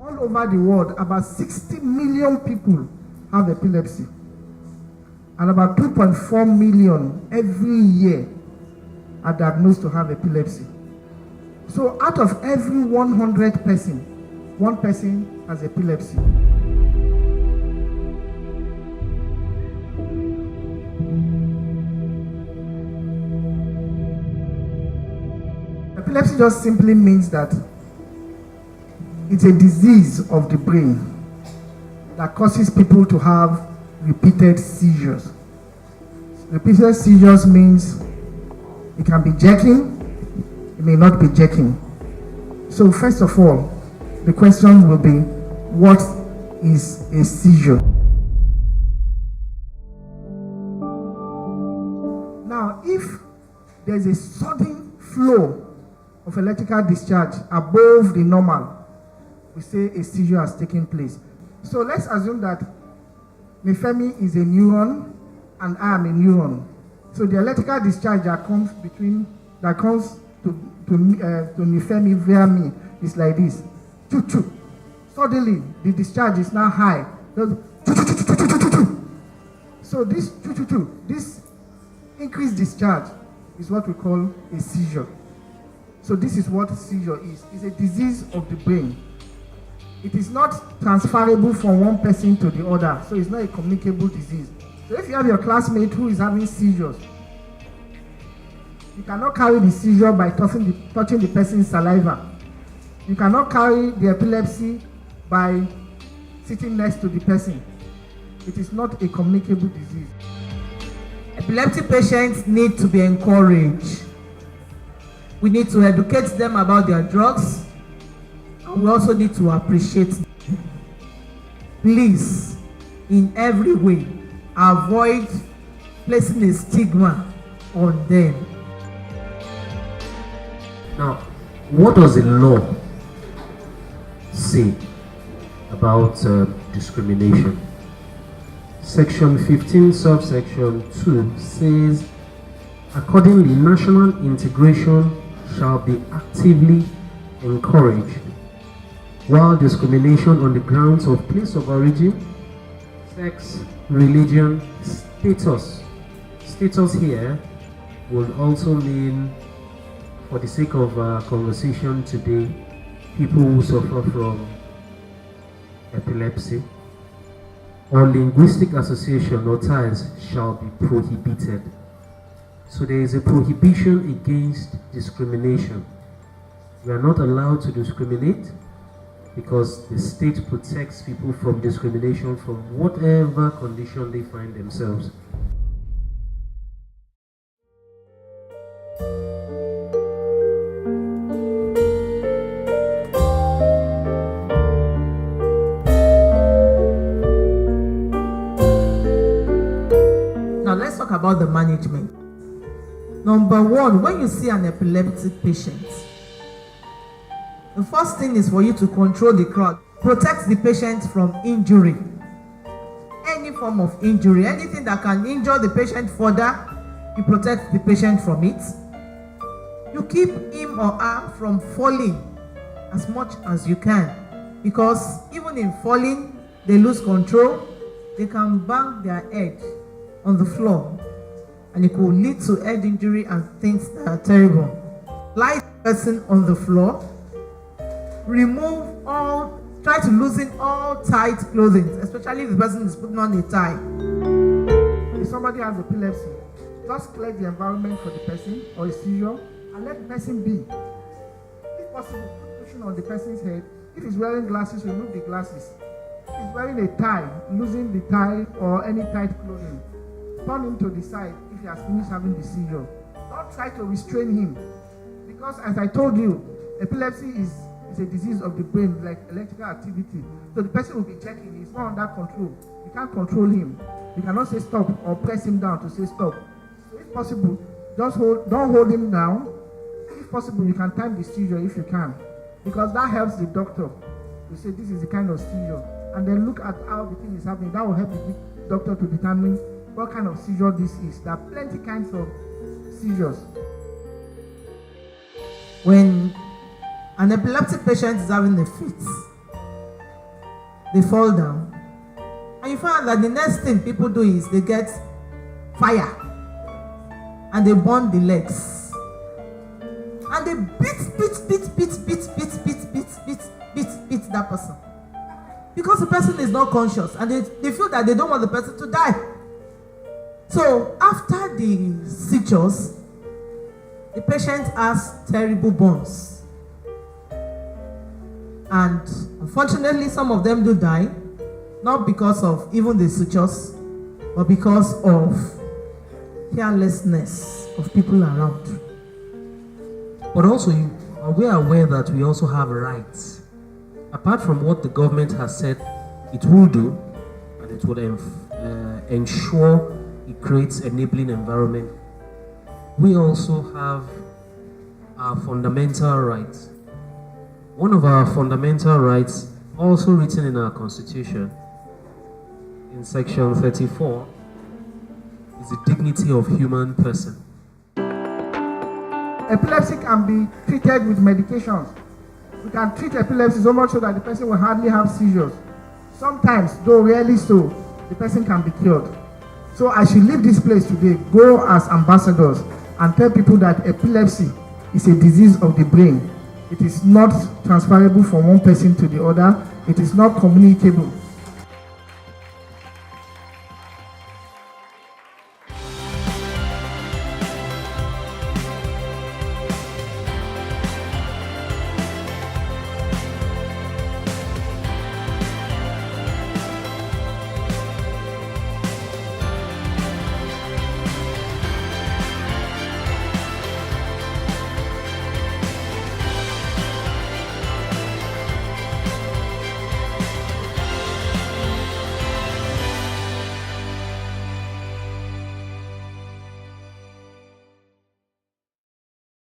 All over the world, about 60 million people have epilepsy. And about 2.4 million every year are diagnosed to have epilepsy. So out of every 100 person, one person has epilepsy. Epilepsy just simply means that it's a disease of the brain that causes people to have repeated seizures. Repeated seizures means it can be jerking, it may not be jerking. So first of all, the question will be, what is a seizure? Now, if there's a sudden flow of electrical discharge above the normal, we say a seizure has taken place. So let's assume that Nifemi is a neuron and I am a neuron. So the electrical discharge that comes to Nifemi via me is like this. Choo-choo. Suddenly the discharge is now high. So this choo-choo-choo, this increased discharge is what we call a seizure. So this is what seizure is. It's a disease of the brain. It is not transferable from one person to the other, so it's not a communicable disease. So if you have your classmate who is having seizures, you cannot carry the seizure by touching the person's saliva. You cannot carry the epilepsy by sitting next to the person. It is not a communicable disease. Epilepsy patients need to be encouraged. We need to educate them about their drugs. We also need to appreciate them. Please, in every way, avoid placing a stigma on them. Now, what does the law say about discrimination? Section 15, subsection 2 says, accordingly, national integration shall be actively encouraged, while discrimination on the grounds of place of origin, sex, religion, status here will also mean, for the sake of our conversation today, people who suffer from epilepsy, or linguistic association or ties shall be prohibited. So there is a prohibition against discrimination. We are not allowed to discriminate because the state protects people from discrimination from whatever condition they find themselves. Now let's talk about the management. Number one, when you see an epileptic patient, the first thing is for you to control the crowd. Protect the patient from injury. Any form of injury, anything that can injure the patient further, you protect the patient from it. You keep him or her from falling as much as you can, because even in falling, they lose control. They can bang their head on the floor, and it could lead to head injury and things that are terrible. Lie the person on the floor. Try to loosen all tight clothing, especially if the person is putting on a tie. If somebody has epilepsy, just clear the environment for the person or a seizure and let the person be. If possible, put cushion on the person's head. If he's wearing glasses, remove the glasses. If he's wearing a tie, loosen the tie or any tight clothing. Turn him to the side if he has finished having the seizure. Don't try to restrain him, because as I told you, epilepsy is a disease of the brain, like electrical activity. So the person will be checking. He's not under control. You can't control him. You cannot say stop or press him down to say stop. So if possible, don't hold him down. If possible, you can time the seizure if you can, because that helps the doctor to say this is the kind of seizure, and then look at how the thing is happening. That will help the doctor to determine what kind of seizure this is. There are plenty kinds of seizures. When an epileptic patient is having a fit, they fall down. And you find that the next thing people do is they get fire and they burn the legs. And they beat that person. Because the person is not conscious and they feel that they don't want the person to die. So after the seizures, the patient has terrible burns. And unfortunately, some of them do die, not because of even the seizures, but because of carelessness of people around. But also, we are aware that we also have rights. Apart from what the government has said it will do, and it will ensure it creates enabling environment, we also have our fundamental rights. One of our fundamental rights, also written in our Constitution, in section 34, is the dignity of human person. Epilepsy can be treated with medications. We can treat epilepsy so much so that the person will hardly have seizures. Sometimes, though rarely so, the person can be cured. So as you leave this place today, go as ambassadors and tell people that epilepsy is a disease of the brain. It is not transferable from one person to the other. It is not communicable.